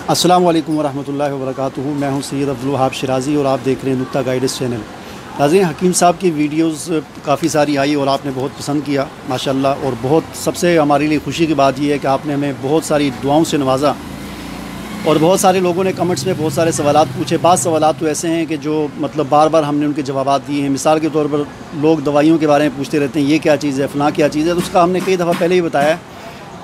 अस्सलाम वालेकुम वरहमतुल्लाहि वबरकातुहू। मैं हूं सैयद अब्दुल वहाब शिराज़ी और आप देख रहे हैं नुक्ता गाइडेंस चैनल। नाज़रीन, हकीम साहब की वीडियोस काफ़ी सारी आई और आपने बहुत पसंद किया माशाल्लाह। और बहुत सबसे हमारे लिए खुशी की बात यह है कि आपने हमें बहुत सारी दुआओं से नवाजा और बहुत सारे लोगों ने कमेंट्स में बहुत सारे सवालात पूछे। बाद सवालात तो ऐसे हैं कि जो मतलब बार बार हमने उनके जवाब दिए हैं। मिसाल के तौर पर लोग दवाइयों के बारे में पूछते रहते हैं, ये क्या चीज़ है, फ़लाँ क्या चीज़ है। तो उसका हमने कई दफ़ा पहले ही बताया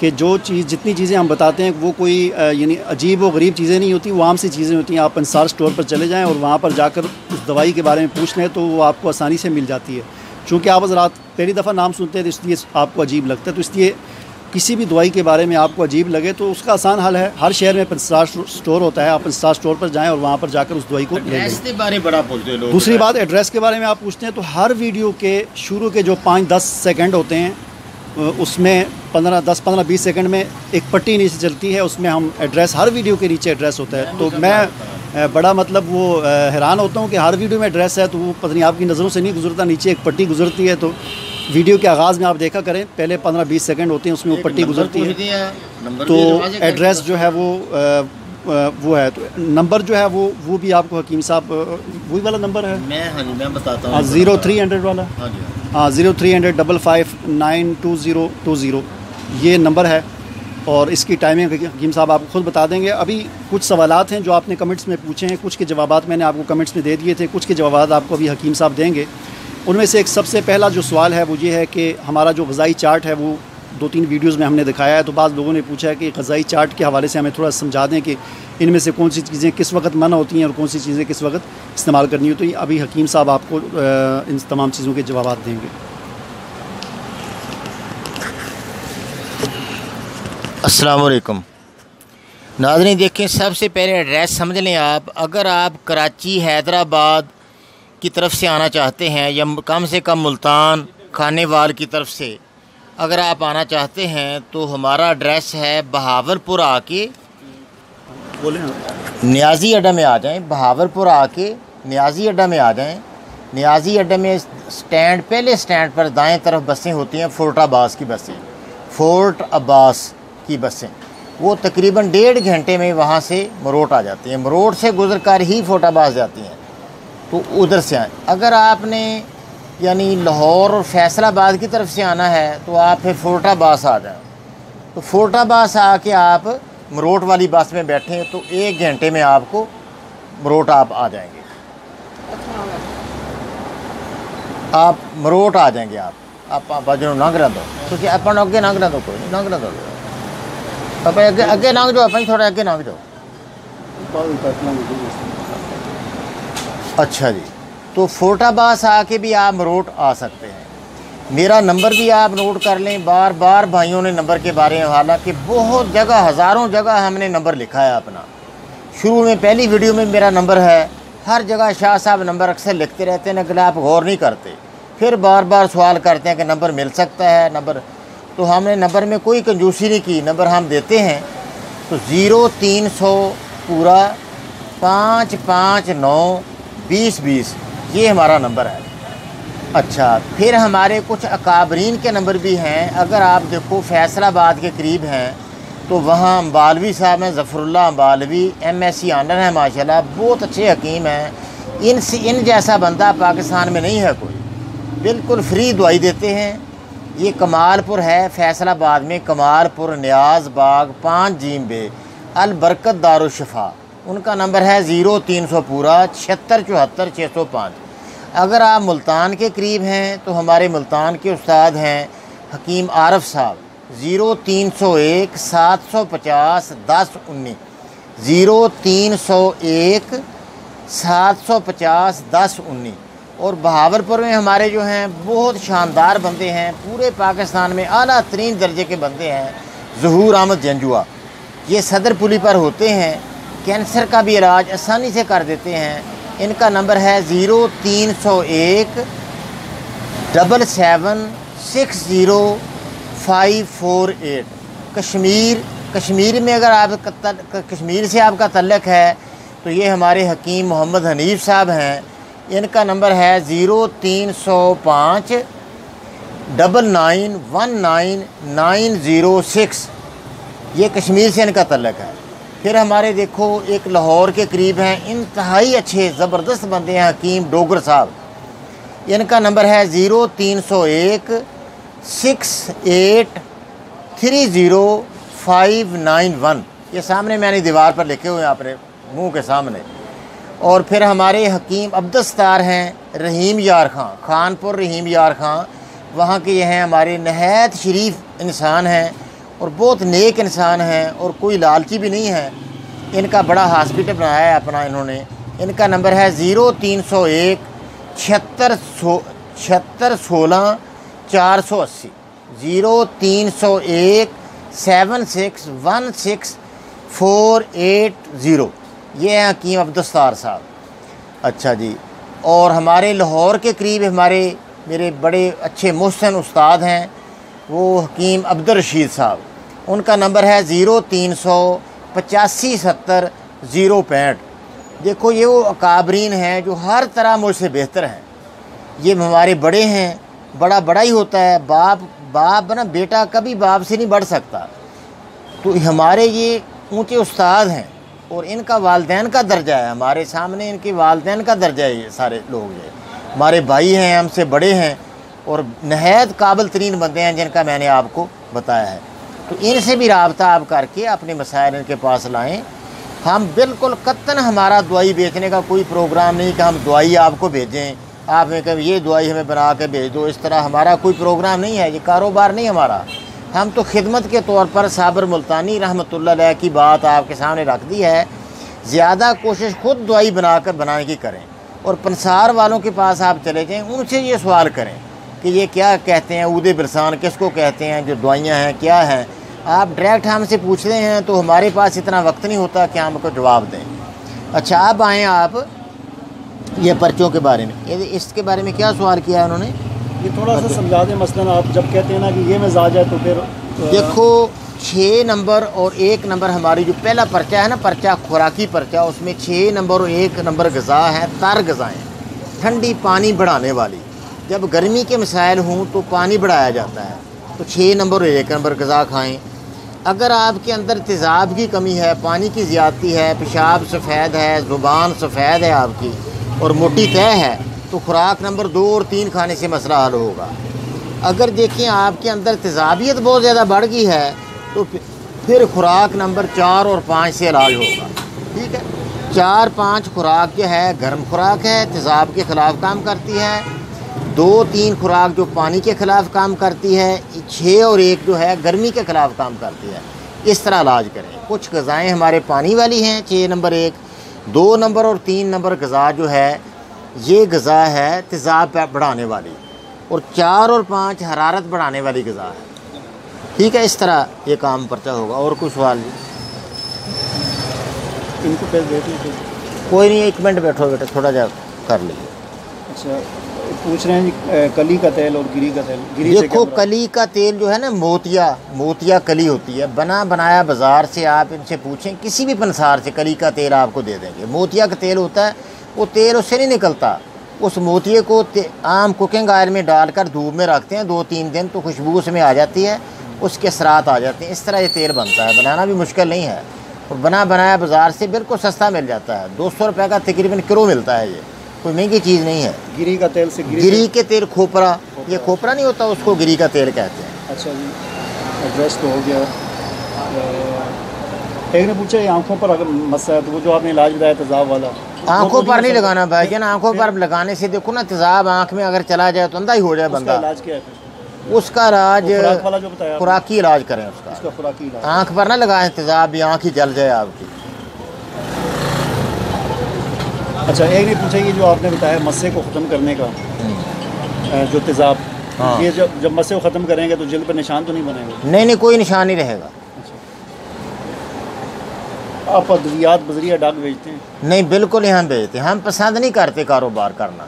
कि जो चीज़ जितनी चीज़ें हम बताते हैं वो कोई यानी अजीब व गरीब चीज़ें नहीं होती, वो आम सी चीज़ें होती हैं। आप अंसार स्टोर पर चले जाएं और वहाँ पर जाकर उस दवाई के बारे में पूछ लें तो वो आपको आसानी से मिल जाती है। चूँकि आप हज़रात पहली दफ़ा नाम सुनते हैं तो इसलिए आपको अजीब लगता है। तो इसलिए किसी भी दवाई के बारे में आपको अजीब लगे तो उसका आसान हल है, हर शहर में अंसार स्टोर होता है। आप अंसार स्टोर पर जाएँ और वहाँ पर जाकर उस दवाई को ले लें। दूसरी बात, एड्रेस के बारे में आप पूछते हैं तो हर वीडियो के शुरू के जो 5-10 सेकेंड होते हैं उसमें 10-15-20 सेकंड में एक पट्टी नीचे चलती है, उसमें हम एड्रेस, हर वीडियो के नीचे एड्रेस होता है। तो मैं बड़ा मतलब वो हैरान होता हूँ कि हर वीडियो में एड्रेस है तो वो पता नहीं आपकी नज़रों से नहीं गुजरता, नीचे एक पट्टी गुजरती है। तो वीडियो के आगाज़ में आप देखा करें, पहले 15-20 सेकंड होते हैं उसमें वो पट्टी गुजरती है। तो एड्रेस जो है वो है। तो नंबर जो है वो भी आपको हकीम साहब वही वाला नंबर है, मैं बताता हूँ, 0300 वाला, हाँ 0300 5592020 ये नंबर है। और इसकी टाइमिंग हकीम साहब आपको खुद बता देंगे। अभी कुछ सवालात हैं जो आपने कमेंट्स में पूछे हैं, कुछ के जवाबात मैंने आपको कमेंट्स में दे दिए थे, कुछ के जवाबात आपको अभी हकीम साहब देंगे। उनमें से एक सबसे पहला जो सवाल है वो ये है कि हमारा जो ग़िज़ाई चार्ट है वो 2-3 वीडियोज़ में हमने दिखाया है। तो बाद लोगों ने पूछा है कि ग़िज़ाई चार्ट के हवाले से हमें थोड़ा समझा दें कि इनमें से कौन सी चीज़ें किस वक्त मना होती हैं और कौन सी चीज़ें किस वक्त इस्तेमाल करनी होती हैं। अभी हकीम साहब आपको इन तमाम चीज़ों के जवाब देंगे। अस्सलाम वालेकुम नाज़रीन, देखें सबसे पहले एड्रेस समझ लें आप। अगर आप कराची हैदराबाद की तरफ से आना चाहते हैं या कम से कम मुल्तान खानेवाल की तरफ से अगर आप आना चाहते हैं तो हमारा एड्रेस है बहावलपुर आके नियाज़ी अड्डा में आ जाएं। बहावलपुर आके नियाज़ी अड्डा में आ जाएं। नियाज़ी अड्डे में स्टैंड, पहले स्टैंड पर दाएं तरफ बसें होती हैं, फोर्ट अब्बास की बसें, फोर्ट अब्बास की बसें। वो तकरीबन 1.5 घंटे में वहाँ से मरोट आ जाती हैं। मरोट से गुजर कर ही फोर्ट अब्बास जाती हैं, तो उधर से आएँ। अगर आपने यानी लाहौर और फैसलाबाद की तरफ से आना है तो आप फिर फोर्ट अब्बास आ जाएँ। तो फोर्ट अब्बास आके आप मरोट वाली बस में बैठें तो 1 घंटे में आपको मरोट आप आ जाएंगे। आप मरोट आ जाएंगे। आप बाजू नंग रहा दो क्योंकि अपन अगे नंग रहा दो, कोई नंग रहा दो, आप अगे नंग जाओ, अपन थोड़ा अगे नंग जाओ। अच्छा जी, तो फोर्ट अब्बास आके भी आप मरोट आ सकते हैं। मेरा नंबर भी आप नोट कर लें। बार बार भाइयों ने नंबर के बारे में, हालांकि बहुत जगह, हज़ारों जगह हमने नंबर लिखा है अपना। शुरू में पहली वीडियो में मेरा नंबर है, हर जगह शाह साहब नंबर अक्सर लिखते रहते हैं, लेकिन आप गौर नहीं करते। फिर बार बार सवाल करते हैं कि नंबर मिल सकता है नंबर। तो हमने नंबर में कोई कंजूसी नहीं की, नंबर हम देते हैं। तो 0300 पूरा 559 2020 ये हमारा नंबर है। अच्छा, फिर हमारे कुछ अकाबरीन के नंबर भी हैं। अगर आप देखो फैसलाबाद के करीब हैं तो वहाँ अम्बालवी साहब हैं, ज़फ़रुल्लाह अम्बालवी, MSc ऑनर हैं माशाल्लाह, बहुत अच्छे हकीम हैं। इन जैसा बंदा पाकिस्तान में नहीं है कोई, बिल्कुल फ्री दवाई देते हैं। ये कमालपुर है फैसलाबाद में, कमालपुर न्याज बाग 5 जीम बे, अल बरकत दारुशफ़ा। उनका नंबर है 0300 पूरा 7674 605। अगर आप मुल्तान के करीब हैं तो हमारे मुल्तान के उस्ताद हैं हकीम आरफ साहब, 0301 750 1019, 0301 750 1019। और बहावलपुर में हमारे जो हैं बहुत शानदार बंदे हैं, पूरे पाकिस्तान में आला तरीन दर्जे के बंदे हैं। ज़हूर अहमद जंजुआ, ये सदर पुली पर होते हैं, कैंसर का भी इलाज आसानी से कर देते हैं। इनका नंबर है 0301 77 60548। कश्मीर में अगर आप कश्मीर से आपका तल्लक है तो ये हमारे हकीम मोहम्मद हनीफ साहब हैं। इनका नंबर है 0305 9919 906। ये कश्मीर से इनका तल्लक है। फिर हमारे देखो एक लाहौर के करीब हैं, इंतहाई अच्छे ज़बरदस्त बंदे हैं, हकीम डोगर साहब। इनका नंबर है 0301 6830591। ये सामने मैंने दीवार पर लिखे हुए हैं अपने मुंह के सामने। और फिर हमारे हकीम अब्दुस्तार हैं रहीम यार खां, खानपुर रहीम यार खां, वहाँ के ये हैं हमारे नहायत शरीफ इंसान हैं और बहुत नेक इंसान हैं और कोई लालची भी नहीं है। इनका बड़ा हॉस्पिटल बनाया है अपना इन्होंने। इनका नंबर है 0301 7616 480, 0301 7616 ये हैं हकीम अब्दुस्तार साहब। अच्छा जी। और हमारे लाहौर के करीब हमारे मेरे बड़े अच्छे मुहसन उस्ताद हैं, वो हकीम अब्दुल रशीद साहब। उनका नंबर है 0385 70 065। देखो ये वो अकाबरीन हैं जो हर तरह मुझसे बेहतर हैं। ये हमारे बड़े हैं, बड़ा ही होता है। बाप ना बेटा कभी बाप से नहीं बढ़ सकता। तो हमारे ये ऊँचे उस्ताद हैं और इनका वालदैन का दर्जा है, हमारे सामने इनके वालदैन का दर्जा है। ये सारे लोग ये हमारे भाई हैं, हमसे बड़े हैं और नहायत काबिल तरीन बंदे हैं जिनका मैंने आपको बताया है। तो इनसे भी रब्ता आप करके अपने मसाइल इनके पास लाएं। हम बिल्कुल कत्तन हमारा दवाई बेचने का कोई प्रोग्राम नहीं कि हम दवाई आपको भेजें, आप में कभी ये दवाई हमें बना के भेज दो, इस तरह हमारा कोई प्रोग्राम नहीं है। ये कारोबार नहीं हमारा। हम तो खिदमत के तौर पर साबिर मुल्तानी रहमतुल्लाह अलैह की बात आपके सामने रख दी है। ज़्यादा कोशिश खुद दवाई बनाने की करें और पंसार वालों के पास आप चले जाएँ, उनसे ये सवाल करें कि ये क्या कहते हैं, ऊदे बिरसान किसको कहते हैं, जो दवाइयाँ हैं क्या हैं। आप डायरेक्ट हमसे पूछते हैं तो हमारे पास इतना वक्त नहीं होता कि हम आपको जवाब दें। अच्छा, अब आएँ आप ये पर्चों के बारे में। इसके बारे में क्या सवाल किया है उन्होंने, ये थोड़ा सा समझा दें। मसलन आप जब कहते हैं ना कि ये मिजाज है तो फिर देखो 6 नंबर और 1 नंबर हमारी जो पहला पर्चा है ना, पर्चा खुराकी पर्चा, उसमें 6 नंबर और 1 नंबर गज़ा है, तर गज़ाएँ ठंडी पानी बढ़ाने वाली। जब गर्मी के मसाइल हों तो पानी बढ़ाया जाता है, तो 6 नंबर और 1 नंबर गज़ा खाएँ। अगर आपके अंदर तेज़ाब की कमी है, पानी की ज़्यादती है, पेशाब सफ़ेद है, ज़ुबान सफ़ेद है आपकी और मोटी तय है, तो खुराक नंबर 2 और 3 खाने से मसला हल होगा। अगर देखें आपके अंदर तेज़ाबियत बहुत ज़्यादा बढ़ गई है तो फिर खुराक नंबर 4 और 5 से इलाज होगा। ठीक है, 4-5 खुराक जो है गर्म खुराक है, तेज़ाब के ख़िलाफ़ काम करती है। 2-3 खुराक जो पानी के ख़िलाफ़ काम करती है। 6 और 1 जो है गर्मी के ख़िलाफ़ काम करती है। इस तरह इलाज करें। कुछ गज़ाएँ हमारे पानी वाली हैं, 6 नंबर 1, 2 नंबर और 3 नंबर गज़ा जो है ये गज़ा है तेज़ाब बढ़ाने वाली, और 4 और 5 हरारत बढ़ाने वाली गज़ा है। ठीक है, इस तरह ये काम पर्चा होगा। और कोई सवाल नहीं? इनको पैसे देते हैं? कोई नहीं, 1 मिनट बैठो बेटा, थोड़ा जा कर लीजिए। अच्छा, पूछ रहे हैं जी कली का तेल और गिरी का तेल। देखो कली का तेल जो है ना, मोतिया कली होती है, बनाया बाज़ार से। आप इनसे पूछें, किसी भी पंसार से कली का तेल आपको दे देंगे। मोतिया का तेल होता है, वो तेल उससे नहीं निकलता। उस मोतिये को आम कुकिंग ऑयल में डालकर धूप में रखते हैं 2-3 दिन, तो खुशबू उसमें आ जाती है, उसके असरात आ जाते हैं। इस तरह ये तेल बनता है, बनाना भी मुश्किल नहीं है और बनाया बाज़ार से बिल्कुल सस्ता मिल जाता है। 200 रुपये का तकरीबन किलो मिलता है। ये कोई महंगी चीज़ नहीं है। गिरी का तेल से गिरी के तेल, खोपरा, ये खोपरा नहीं होता, उसको गिरी का तेल कहते हैं। अच्छा जी, एड्रेस तो हो गया। एक ने पूछा आंखों पर अगर मसला है तो वो जो आपने इलाज बताया तेज़ाब वाला, आंखों पर नहीं लगाना भाईजान। आंखों पर लगाने से देखो ना, तेज़ाब आंख में अगर चला जाए तो अंधा ही हो जाए बंदा। इलाज क्या है? उसका इलाज बताया, खुराकी इलाज करें उसका खुराकी इलाज। आंख पर ना लगाएं तेज़ाब, भी आंख ही जल जाए आपकी। अच्छा, एक ने पूछा कि जो आपने बताया मस्से को ख़त्म करने का जो तेज़ाब, हाँ। ये जब मस्से को ख़त्म करेंगे तो जल्द पर निशान तो नहीं बनेगा? नहीं, कोई निशान नहीं रहेगा। आप अद्वियात बजरिया डाक बेचते हैं? नहीं, बिल्कुल यहाँ बेचते हैं। हम पसंद नहीं करते कारोबार करना,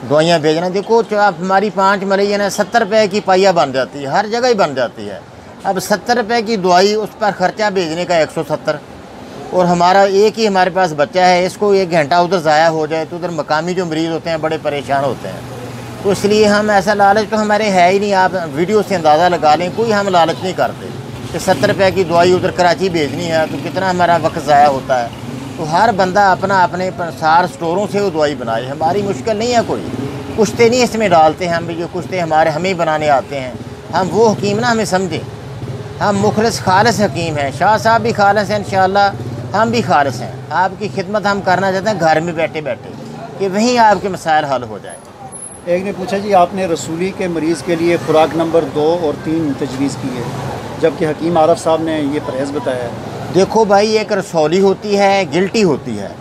दवाइयाँ बेचना। देखो आप हमारी 5 मरई है ना, 70 रुपये की पाइया बन जाती है, हर जगह ही बन जाती है। अब 70 रुपये की दवाई, उस पर ख़र्चा भेजने का 170, और हमारा एक ही हमारे पास बच्चा है, इसको 1 घंटा उधर ज़ाया हो जाए तो उधर मकामी जो मरीज़ होते हैं बड़े परेशान होते हैं। तो इसलिए हम ऐसा लालच तो हमारे है ही नहीं। आप वीडियो से अंदाज़ा लगा लें, कोई हम लालच नहीं करते। कि 70 रुपये की दवाई उधर कराची भेजनी है तो कितना हमारा वक्त ज़ाया होता है। तो हर बंदा अपना अपने प्रसार स्टोरों से वो दवाई बनाए, हमारी मुश्किल नहीं है कोई। कुश्ते नहीं इसमें डालते हैं हम भी, जो कुश्ते हमारे हमें बनाने आते हैं। हम वो हकीम ना हमें समझें, हम मुखलिस खालिस हकीम हैं। शाह साहब भी खालिस हैं, इंशाअल्लाह हम भी खालिस हैं। आपकी खिदमत हम करना चाहते हैं घर में बैठे बैठे, कि वहीं आपके मसाइल हल हो जाए। एक ने पूछा जी, आपने रसूली के मरीज़ के लिए खुराक नंबर 2 और 3 तजवीज़ की है, जबकि हकीम आरफ साहब ने ये परहेज़ बताया है। देखो भाई, एक रसौली होती है, गिल्टी होती है।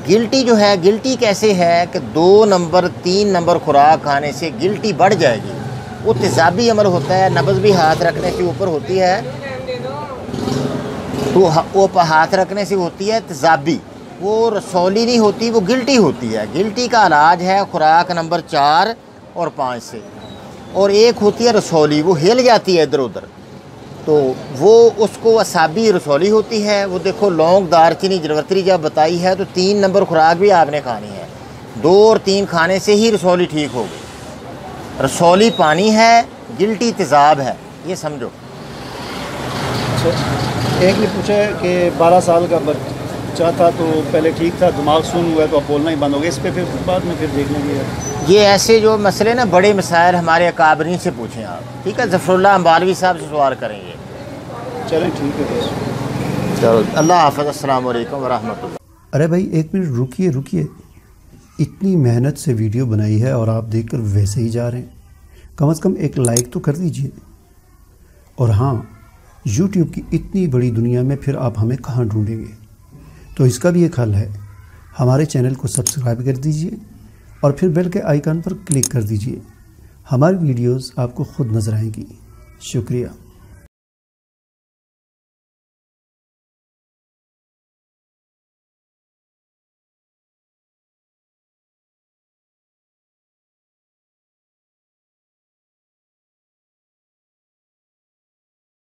गिल्टी जो है, गिल्टी कैसे है कि 2 नंबर 3 नंबर खुराक खाने से गिल्टी बढ़ जाएगी। वो तेज़ाबी अमल होता है, नब्ज़ भी हाथ रखने से ऊपर होती है, तो वो हाथ रखने से होती है तेज़ाबी। वो रसौली नहीं होती, वो गिल्टी होती है। गिल्टी का इलाज है खुराक नंबर 4 और 5 से। और एक होती है रसौली, वो हिल जाती है इधर उधर, तो वो उसको असाबी रसौली होती है। वो देखो लौंग दालचीनी जरवतरी जब बताई है तो 3 नंबर खुराक भी आपने खानी है। 2 और 3 खाने से ही रसौली ठीक होगी। रसौली पानी है, गिल्टी तेज़ाब है, ये समझो। एक ने पूछा कि 12 साल का बच्चा था तो पहले ठीक था, दिमाग सुन हुआ तो अब बोलना ही बंद हो गया, इस पर फिर बाद में फिर देख लेंगे। ये ऐसे जो मसले ना, बड़े मसाइल हमारे अकाबरीन से पूछें आप, ठीक है। ज़फ़रुल्लाह अम्बालवी साहब से सवाल करेंगे। चलें ठीक है, चलो, अल्लाह हाफ़िज़, अस्सलाम वालेकुम व रहमतुल्लाह। अरे भाई एक मिनट रुकिए, इतनी मेहनत से वीडियो बनाई है और आप देखकर वैसे ही जा रहे हैं। कम से कम एक लाइक तो कर दीजिए। और हाँ, YouTube की इतनी बड़ी दुनिया में फिर आप हमें कहाँ ढूंढेंगे, तो इसका भी एक हल है। हमारे चैनल को सब्सक्राइब कर दीजिए और फिर बेल के आइकन पर क्लिक कर दीजिए। हमारी वीडियोस आपको खुद नज़र आएंगी। शुक्रिया।